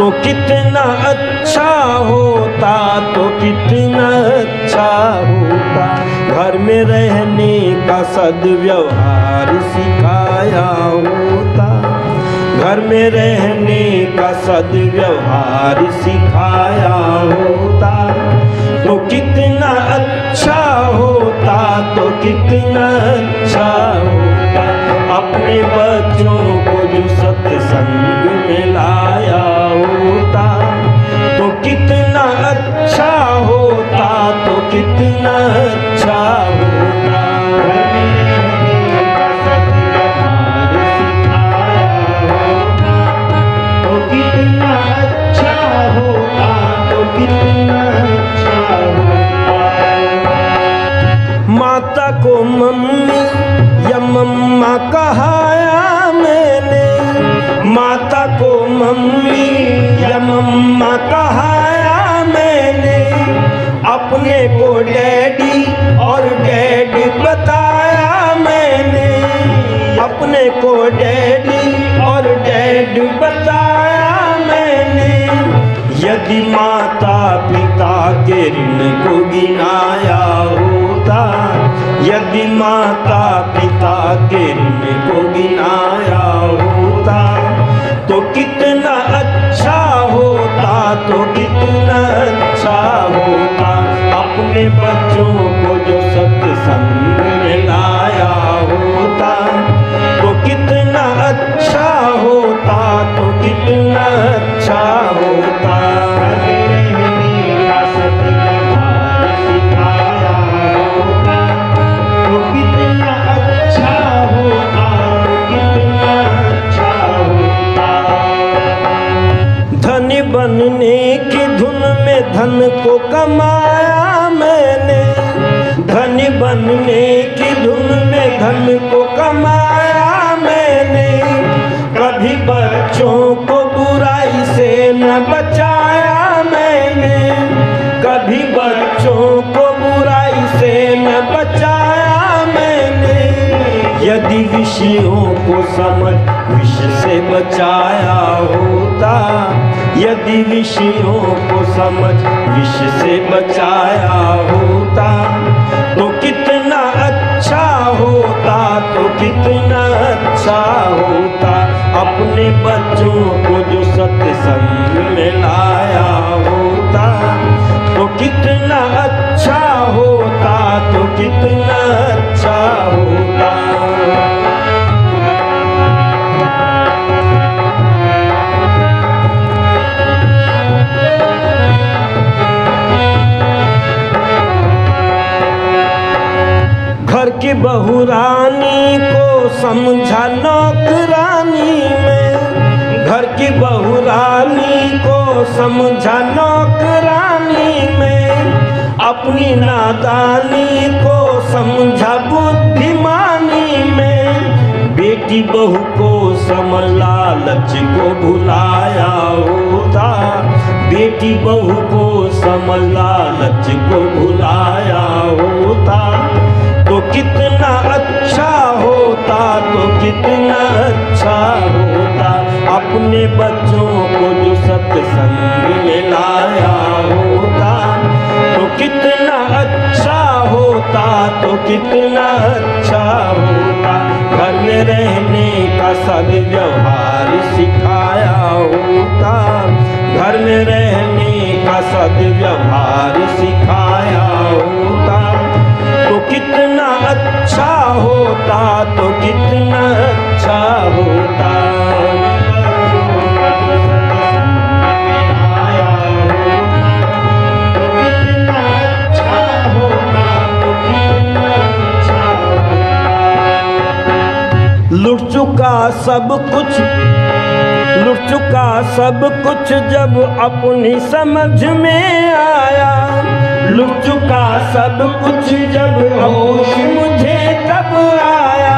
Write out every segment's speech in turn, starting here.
तो कितना अच्छा होता, तो कितना अच्छा होता। घर में रहने का सद्व्यवहार सिखाया होता, घर में रहने का सद्व्यवहार सिखाया होता। तो कितना अच्छा होता, तो कितना अच्छा होता। अपने बच्चों को जो सत्संग में लाया होता, तो कितना अच्छा होता, तो कितना अच्छा होता। तो कितना अच्छा होता, तो कितना अच्छा होता। माता को मम्मी या मम्मा कहाया मैंने, माता को मम्मी या मम्मा कहाया मैंने। अपने को डैडी और डैड बताया मैंने, अपने को डैडी और डैड बताया मैंने। यदि माता पिता के ऋण को गिनाया होता, यदि माता पिता के ऋण को गिनाया होता, तो कितना अच्छा होता, तो कितना अच्छा होता। अपने बच्चों को जो सत्संग में लाया होता, तो कितना अच्छा होता, तो कितना अच्छा होता। धनी बनने की धुन में धन को कमाया मैंने, धनी बनने की धुन में धन को कमाया मैंने। कभी बच्चों को बुराई से न बचाया मैंने, कभी बच्चों को बुराई से न बचाया मैंने। यदि विषयों को समझ विष से बचाया होता, यदि विषयों को समझ विष से बचाया होता, तो कितना अच्छा होता, तो कितना अच्छा होता। अपने बच्चों को जो सत्संग में लाया होता, तो कितना अच्छा होता, तो कितना अच्छा होता। घर की बहू रानी को समझा नौकरानी में, घर की बहू रानी को समझा नौकरानी में। अपनी नादानी को समझा बुद्धिमानी में। बेटी बहू को समझ लालच को भुलाया होता, बेटी बहू को समझ लालच को भुलाया होता, तो कितना अच्छा होता, तो कितना अच्छा होता। अपने बच्चों को जो सत्संग में लाया होता, तो कितना अच्छा होता, तो कितना अच्छा होता। घर में रहने का सद्व्यवहार सिखाया होता, घर में रहने का सद्व्यवहार सिखाया होता, तो कितना अच्छा होता, तो कितना अच्छा होता। लुट चुका सब कुछ, लुट चुका सब कुछ जब अपनी समझ में आया। लुट चुका सब कुछ जब होश मुझे तब आया।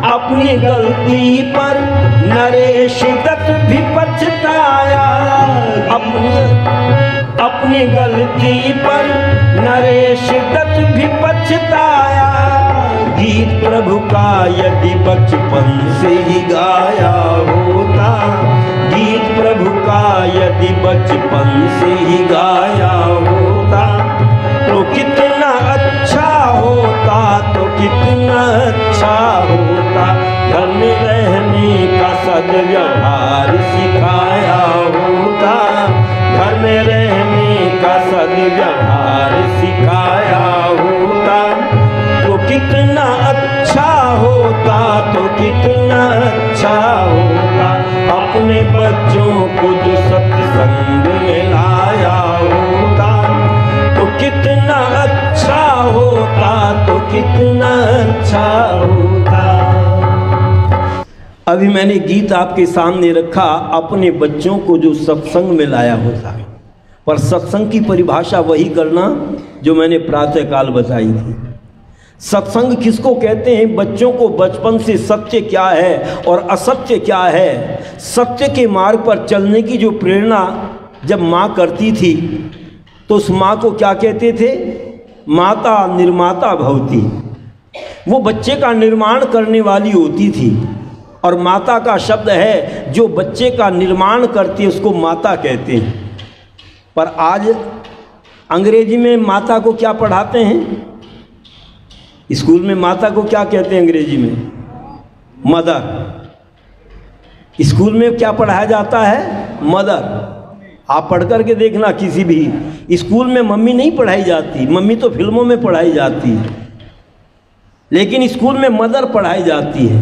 अपनी गलती पर नरेश दत्त भी पछताया, अपनी गलती पर नरेश दत्त भी पछताया। गीत प्रभु का यदि बचपन से ही गाया होता, गीत प्रभु का बचपन से ही गाया होता तो कितना अच्छा होता, तो कितना अच्छा होता। घर में रहने का सद्व्यवहार सिखाया होता, घर में रहने का सद्व्यवहार सिखाया होता तो कितना अच्छा होता, तो कितना अच्छा होता। अपने बच्चों को जो सत्संग में लाया होता तो कितना अच्छा होता, तो कितना अच्छा होता। अभी मैंने गीत आपके सामने रखा, अपने बच्चों को जो सत्संग में लाया होता। पर सत्संग की परिभाषा वही करना जो मैंने प्रातःकाल बताई थी। सत्संग किसको कहते हैं? बच्चों को बचपन से सत्य क्या है और असत्य क्या है, सत्य के मार्ग पर चलने की जो प्रेरणा जब माँ करती थी तो उस माँ को क्या कहते थे? माता निर्माता भवती। वो बच्चे का निर्माण करने वाली होती थी। और माता का शब्द है जो बच्चे का निर्माण करती है उसको माता कहते हैं। पर आज अंग्रेजी में माता को क्या पढ़ाते हैं? स्कूल में माता को क्या कहते हैं अंग्रेजी में? मदर। स्कूल में क्या पढ़ाया जाता है? मदर। आप पढ़ कर के देखना, किसी भी स्कूल में मम्मी नहीं पढ़ाई जाती। मम्मी तो फिल्मों में पढ़ाई जाती है, लेकिन स्कूल में मदर पढ़ाई जाती है।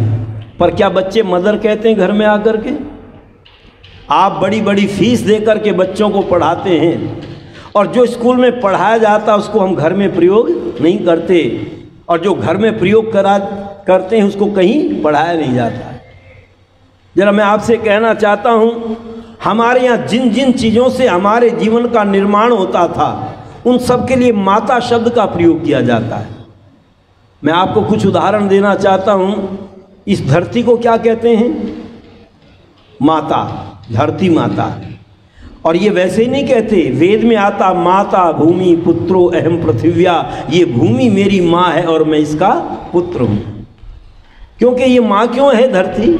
पर क्या बच्चे मदर कहते हैं घर में आकर के? आप बड़ी बड़ी फीस दे कर के बच्चों को पढ़ाते हैं और जो स्कूल में पढ़ाया जाता है उसको हम घर में प्रयोग नहीं करते, और जो घर में प्रयोग करते हैं उसको कहीं पढ़ाया नहीं जाता। जरा मैं आपसे कहना चाहता हूँ, हमारे यहाँ जिन जिन चीज़ों से हमारे जीवन का निर्माण होता था उन सब के लिए माता शब्द का प्रयोग किया जाता है। मैं आपको कुछ उदाहरण देना चाहता हूँ। इस धरती को क्या कहते हैं? माता, धरती माता। और ये वैसे ही नहीं कहते, वेद में आता माता भूमि पुत्रो अहम पृथिव्या, ये भूमि मेरी माँ है और मैं इसका पुत्र हूँ। क्योंकि ये माँ क्यों है धरती?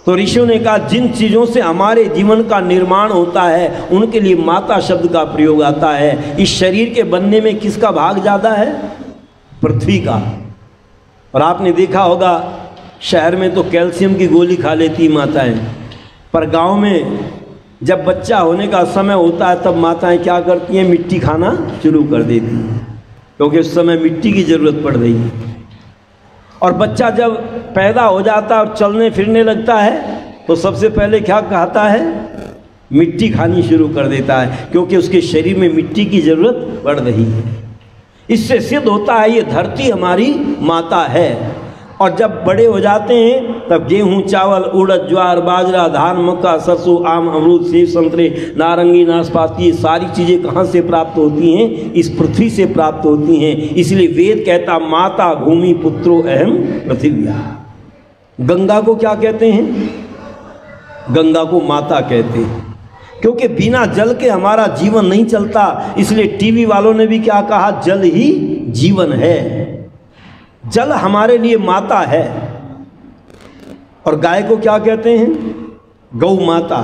तो ऋषियों ने कहा जिन चीज़ों से हमारे जीवन का निर्माण होता है उनके लिए माता शब्द का प्रयोग आता है। इस शरीर के बनने में किसका भाग ज़्यादा है? पृथ्वी का। और आपने देखा होगा शहर में तो कैल्शियम की गोली खा लेती माताएं, पर गांव में जब बच्चा होने का समय होता है तब माताएं क्या करती हैं? मिट्टी खाना शुरू कर देती हैं, क्योंकि उस समय मिट्टी की ज़रूरत पड़ रही है। और बच्चा जब पैदा हो जाता है और चलने फिरने लगता है तो सबसे पहले क्या कहता है? मिट्टी खानी शुरू कर देता है, क्योंकि उसके शरीर में मिट्टी की ज़रूरत पड़ रही है। इससे सिद्ध होता है ये धरती हमारी माता है। और जब बड़े हो जाते हैं तब गेहूं, चावल, उड़द, ज्वार, बाजरा, धान, मक्का, सरसों, आम, अमरूद, सेब, संतरे, नारंगी, नाशपाती, ये सारी चीज़ें कहाँ से प्राप्त होती हैं? इस पृथ्वी से प्राप्त होती हैं। इसलिए वेद कहता माता भूमि पुत्रो अहम पृथिव्या। गंगा को क्या कहते हैं? गंगा को माता कहते हैं, क्योंकि बिना जल के हमारा जीवन नहीं चलता। इसलिए टीवी वालों ने भी क्या कहा? जल ही जीवन है। जल हमारे लिए माता है। और गाय को क्या कहते हैं? गौ माता।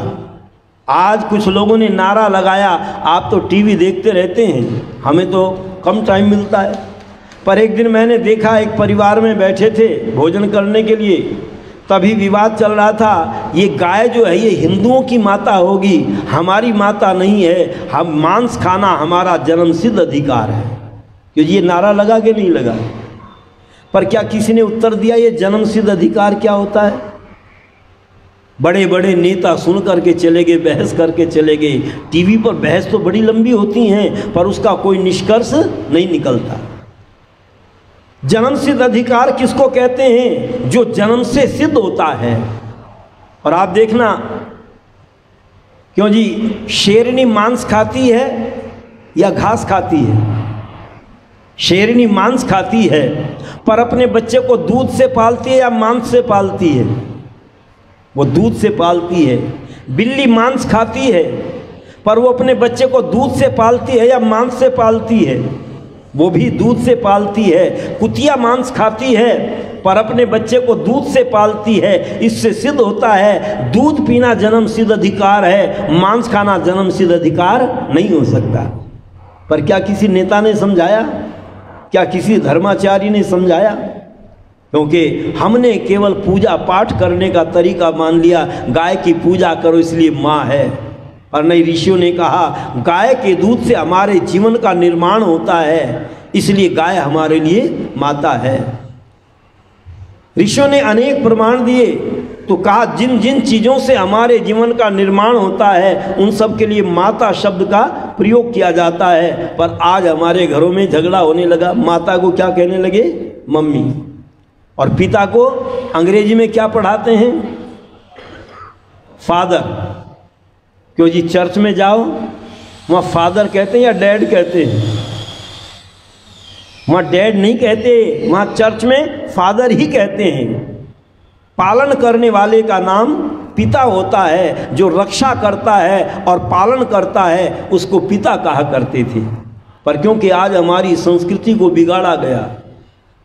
आज कुछ लोगों ने नारा लगाया, आप तो टीवी देखते रहते हैं, हमें तो कम टाइम मिलता है। पर एक दिन मैंने देखा एक परिवार में बैठे थे भोजन करने के लिए, तभी विवाद चल रहा था, ये गाय जो है ये हिंदुओं की माता होगी, हमारी माता नहीं है, हम मांस खाना हमारा जन्मसिद्ध अधिकार है। क्योंकि ये नारा लगा कि नहीं लगा? पर क्या किसी ने उत्तर दिया ये जन्मसिद्ध अधिकार क्या होता है? बड़े बड़े नेता सुन करके चले गए, बहस करके चले गए। टीवी पर बहस तो बड़ी लंबी होती हैं पर उसका कोई निष्कर्ष नहीं निकलता। जन्मसिद्ध अधिकार किसको कहते हैं? जो जन्म से सिद्ध होता है। और आप देखना, क्यों जी, शेरनी मांस खाती है या घास खाती है? शेरनी मांस खाती है, पर अपने बच्चे को दूध से पालती है या मांस से पालती है? वो दूध से पालती है। बिल्ली मांस खाती है, पर वो अपने बच्चे को दूध से पालती है या मांस से पालती है? वो भी दूध से पालती है। कुतिया मांस खाती है पर अपने बच्चे को दूध से पालती है। इससे सिद्ध होता है दूध पीना जन्म सिद्ध अधिकार है, मांस खाना जन्म सिद्ध अधिकार नहीं हो सकता। पर क्या किसी नेता ने समझाया? क्या किसी धर्माचार्य ने समझाया? क्योंकि हमने केवल पूजा पाठ करने का तरीका मान लिया, गाय की पूजा करो इसलिए माँ है। और नहीं, ऋषियों ने कहा गाय के दूध से हमारे जीवन का निर्माण होता है, इसलिए गाय हमारे लिए माता है। ऋषियों ने अनेक प्रमाण दिए, तो कहा जिन जिन चीज़ों से हमारे जीवन का निर्माण होता है उन सब के लिए माता शब्द का प्रयोग किया जाता है। पर आज हमारे घरों में झगड़ा होने लगा। माता को क्या कहने लगे? मम्मी। और पिता को अंग्रेजी में क्या पढ़ाते हैं? फादर। क्यों जी, चर्च में जाओ वहाँ फादर कहते हैं या डैड कहते हैं? वहाँ डैड नहीं कहते, वहाँ चर्च में फादर ही कहते हैं। पालन करने वाले का नाम पिता होता है, जो रक्षा करता है और पालन करता है उसको पिता कहा करते थे। पर क्योंकि आज हमारी संस्कृति को बिगाड़ा गया,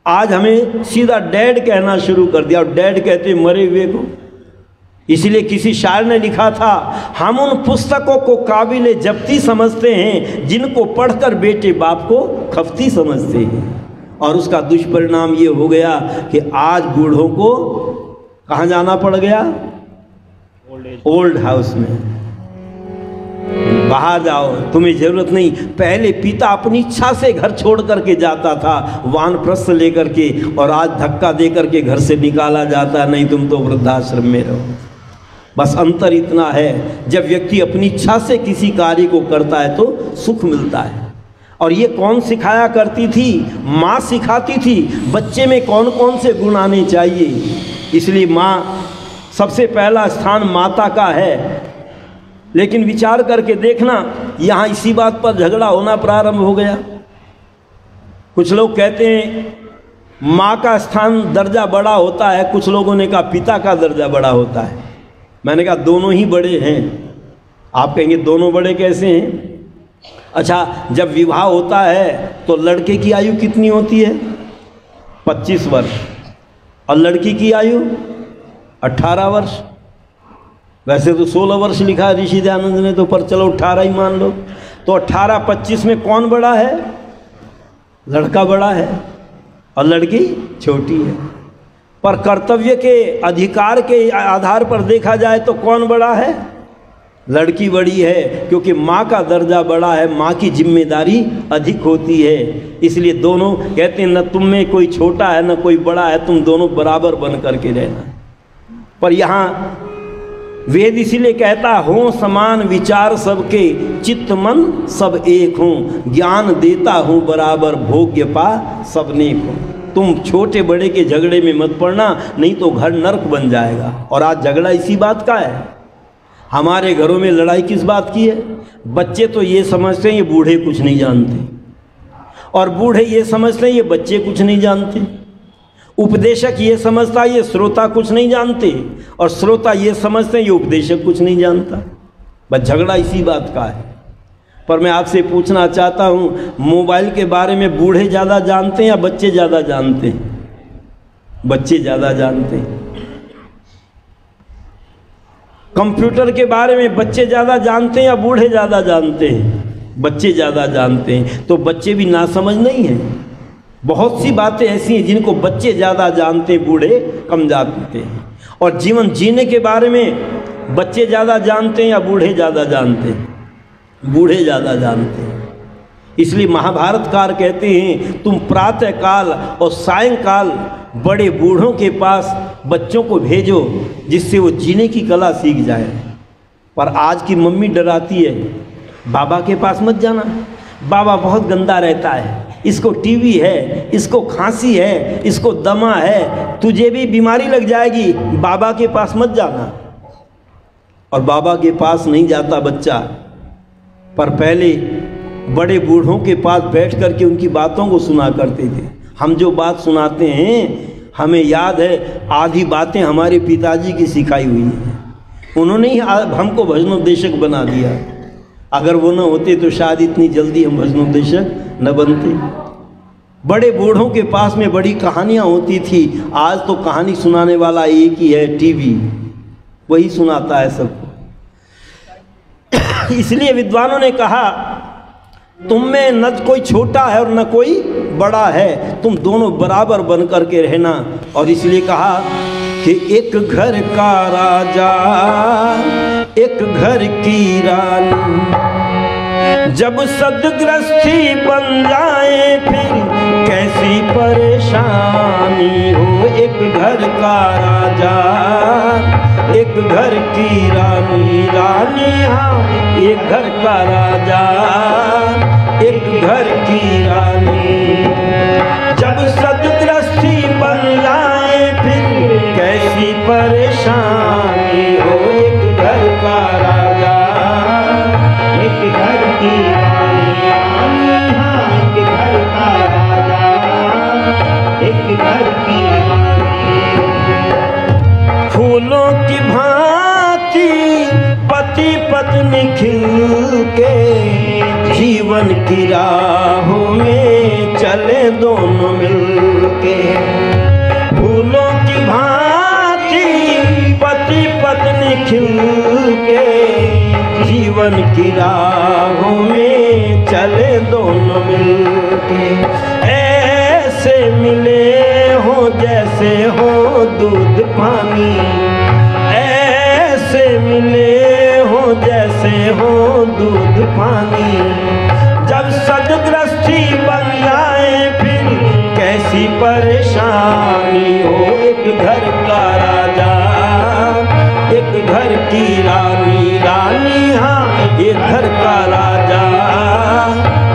आज हमें सीधा डैड कहना शुरू कर दिया। और डैड कहते मरे हुए को। इसलिए किसी शायर ने लिखा था, हम उन पुस्तकों को काबिले जब्ती समझते हैं जिनको पढ़कर बेटे बाप को खफती समझते हैं। और उसका दुष्परिणाम ये हो गया कि आज बूढ़ों को कहाँ जाना पड़ गया? ओल्ड हाउस में। बाहर जाओ, तुम्हें जरूरत नहीं। पहले पिता अपनी इच्छा से घर छोड़ करके जाता था, वानप्रस्थ लेकर के, और आज धक्का दे करके घर से निकाला जाता है, नहीं तुम तो वृद्धाश्रम में रहो। बस अंतर इतना है, जब व्यक्ति अपनी इच्छा से किसी कार्य को करता है तो सुख मिलता है। और ये कौन सिखाया करती थी? माँ सिखाती थी बच्चे में कौन कौन से गुण आने चाहिए। इसलिए माँ, सबसे पहला स्थान माता का है। लेकिन विचार करके देखना, यहाँ इसी बात पर झगड़ा होना प्रारंभ हो गया। कुछ लोग कहते हैं माँ का स्थान दर्जा बड़ा होता है, कुछ लोगों ने कहा पिता का दर्जा बड़ा होता है। मैंने कहा दोनों ही बड़े हैं। आप कहेंगे दोनों बड़े कैसे हैं? अच्छा, जब विवाह होता है तो लड़के की आयु कितनी होती है? 25 वर्ष, और लड़की की आयु 18 वर्ष। वैसे तो 16 वर्ष लिखा है ऋषि दयानंद ने, तो पर चलो 18 ही मान लो। तो 18-25 में कौन बड़ा है? लड़का बड़ा है और लड़की छोटी है। पर कर्तव्य के अधिकार के आधार पर देखा जाए तो कौन बड़ा है? लड़की बड़ी है, क्योंकि माँ का दर्जा बड़ा है, माँ की जिम्मेदारी अधिक होती है। इसलिए दोनों कहते हैं न तुम में कोई छोटा है न कोई बड़ा है, तुम दोनों बराबर बन करके रहना। पर यहाँ वेद इसीलिए कहता हो समान विचार सबके, चित्त मन सब एक हों, ज्ञान देता हूँ बराबर, भोग्य पा सब नेक हो। तुम छोटे बड़े के झगड़े में मत पड़ना, नहीं तो घर नर्क बन जाएगा। और आज झगड़ा इसी बात का है। हमारे घरों में लड़ाई किस बात की है? बच्चे तो ये समझते हैं ये बूढ़े कुछ नहीं जानते, और बूढ़े ये समझते हैं ये बच्चे कुछ नहीं जानते। उपदेशक ये समझता है ये श्रोता कुछ नहीं जानते, और श्रोता ये समझते हैं ये उपदेशक कुछ नहीं जानता। बस झगड़ा इसी बात का है। पर मैं आपसे पूछना चाहता हूँ, मोबाइल के बारे में बूढ़े ज़्यादा जानते हैं या बच्चे ज़्यादा जानते हैं? बच्चे ज़्यादा जानते हैं। कंप्यूटर के बारे में बच्चे ज़्यादा जानते हैं या बूढ़े ज़्यादा जानते हैं? बच्चे ज़्यादा जानते हैं। तो बच्चे भी नासमझ नहीं हैं। बहुत सी बातें ऐसी हैं जिनको बच्चे ज़्यादा जानते हैं, बूढ़े कम जानते हैं। और जीवन जीने के बारे में बच्चे ज़्यादा जानते हैं या बूढ़े ज़्यादा जानते हैं? बूढ़े ज़्यादा जानते हैं। इसलिए महाभारतकार कहते हैं तुम प्रातः काल और सायंकाल बड़े बूढ़ों के पास बच्चों को भेजो, जिससे वो जीने की कला सीख जाए। पर आज की मम्मी डराती है, बाबा के पास मत जाना, बाबा बहुत गंदा रहता है, इसको टीबी है, इसको खांसी है, इसको दमा है, तुझे भी बीमारी लग जाएगी, बाबा के पास मत जाना। और बाबा के पास नहीं जाता बच्चा। पर पहले बड़े बूढ़ों के पास बैठ करके उनकी बातों को सुना करते थे। हम जो बात सुनाते हैं हमें याद है, आधी बातें हमारे पिताजी की सिखाई हुई हैं। उन्होंने ही हमको भजनोपदेशक बना दिया। अगर वो न होते तो शायद इतनी जल्दी हम भजनोपदेशक न बनते। बड़े बूढ़ों के पास में बड़ी कहानियाँ होती थी। आज तो कहानी सुनाने वाला एक ही है, टीवी, वही सुनाता है सबको। इसलिए विद्वानों ने कहा तुम में न कोई छोटा है और न कोई बड़ा है, तुम दोनों बराबर बन कर के रहना। और इसलिए कहा कि एक घर का राजा एक घर की रानी, जब सदगृहस्थी बन जाए फिर कैसी परेशानी हो। एक घर का राजा एक घर की रानी, रानी हाँ एक घर का राजा एक घर की रानी, जब सदगृहस्थी बन जाए फिर कैसी परेशानी हो। एक घर का राजा एक घर की रानी, रानी हाँ एक घर का राजा एक घर की रानी। फूलों की भांति पति पत्नी खिल के जीवन की राहों में चले दोनों मिलके। फूलों की भांति पति पत्नी खिल के जीवन की राहों में चले दोनों मिलके। ऐसे मिले हो जैसे हो दूध पानी, ऐसे मिले हो जैसे हो दूध पानी, जब सदगृहस्थी बन जाए फिर कैसी परेशानी हो। एक घर का राजा एक घर की रानी, रानी हाँ एक घर का राजा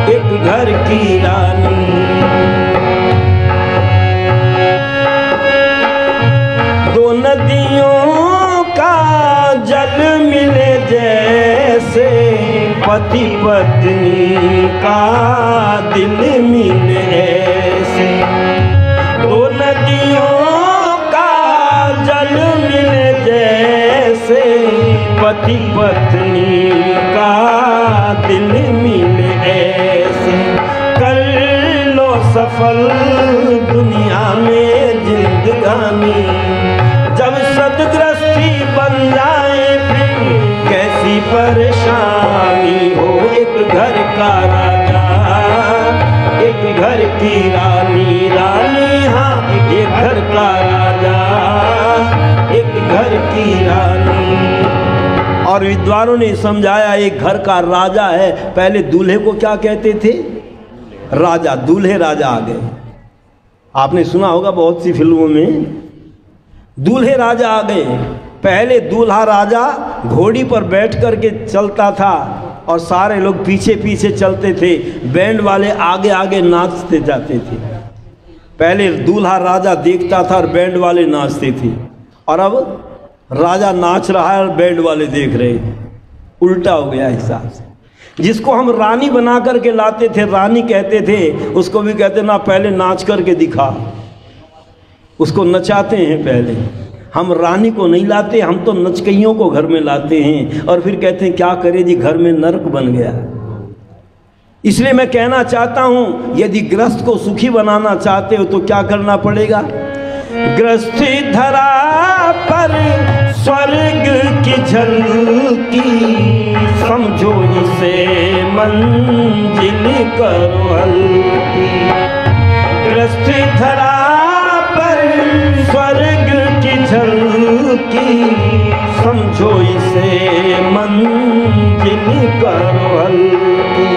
एक घर की रानी। दो नदियों का जल मिले जैसे पति पत्नी का दिल मिले ऐसे। दो नदियों का जल मिले जैसे पति पत्नी का दिल मिले ऐसे। कर लो सफल दुनिया में जिंदगानी, जब सदगृहस्थी बन जाए फिर कैसी परेशानी हो। एक घर का राजा एक घर की रानी, रानी हाँ एक घर का राजा एक घर की रानी। और विद्वानों ने समझाया एक घर का राजा है। पहले दूल्हे को क्या कहते थे? राजा, दूल्हे राजा आ गए। आपने सुना होगा बहुत सी फिल्मों में दूल्हे राजा आ गए। पहले दूल्हा राजा घोड़ी पर बैठ कर के चलता था और सारे लोग पीछे पीछे चलते थे, बैंड वाले आगे आगे नाचते जाते थे। पहले दूल्हा राजा देखता था और बैंड वाले नाचते थे, और अब राजा नाच रहा है और बैंड वाले देख रहे हैं। उल्टा हो गया हिसाब से। जिसको हम रानी बना करके लाते थे, रानी कहते थे, उसको भी कहते ना पहले नाच करके दिखा। उसको नचाते हैं पहले। हम रानी को नहीं लाते, हम तो नचकइयों को घर में लाते हैं और फिर कहते हैं क्या करें जी, घर में नरक बन गया। इसलिए मैं कहना चाहता हूं, यदि गृहस्थ को सुखी बनाना चाहते हो तो क्या करना पड़ेगा? गृहस्थी धरा पर स्वर्ग की झलकी, समझो इसे मंजिल करो हल्की। गृहस्थी धरा पर स्वर्ग की झलकी, समझो इसे मंजिल करो हल्की।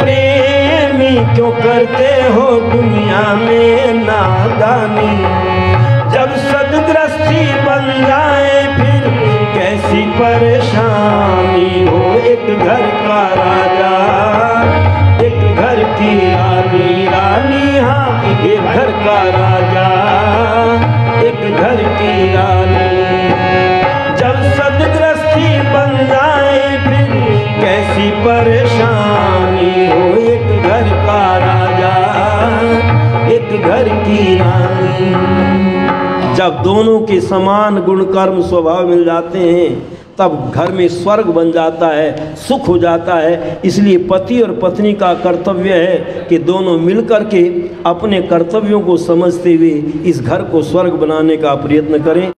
प्रेमी क्यों करते हो दुनिया में नादानी, जब सदगृहस्थी बन जाए फिर कैसी परेशानी हो। एक घर का राजा एक घर की रानी, रानी हाँ एक घर का राजा एक घर की रानी, जब सदगृहस्थी बन जाए फिर कैसी परेशानी हो। एक घर का राजा एक घर की रानी। जब दोनों के समान गुण कर्म स्वभाव मिल जाते हैं तब घर में स्वर्ग बन जाता है, सुख हो जाता है। इसलिए पति और पत्नी का कर्तव्य है कि दोनों मिलकर के अपने कर्तव्यों को समझते हुए इस घर को स्वर्ग बनाने का प्रयत्न करें।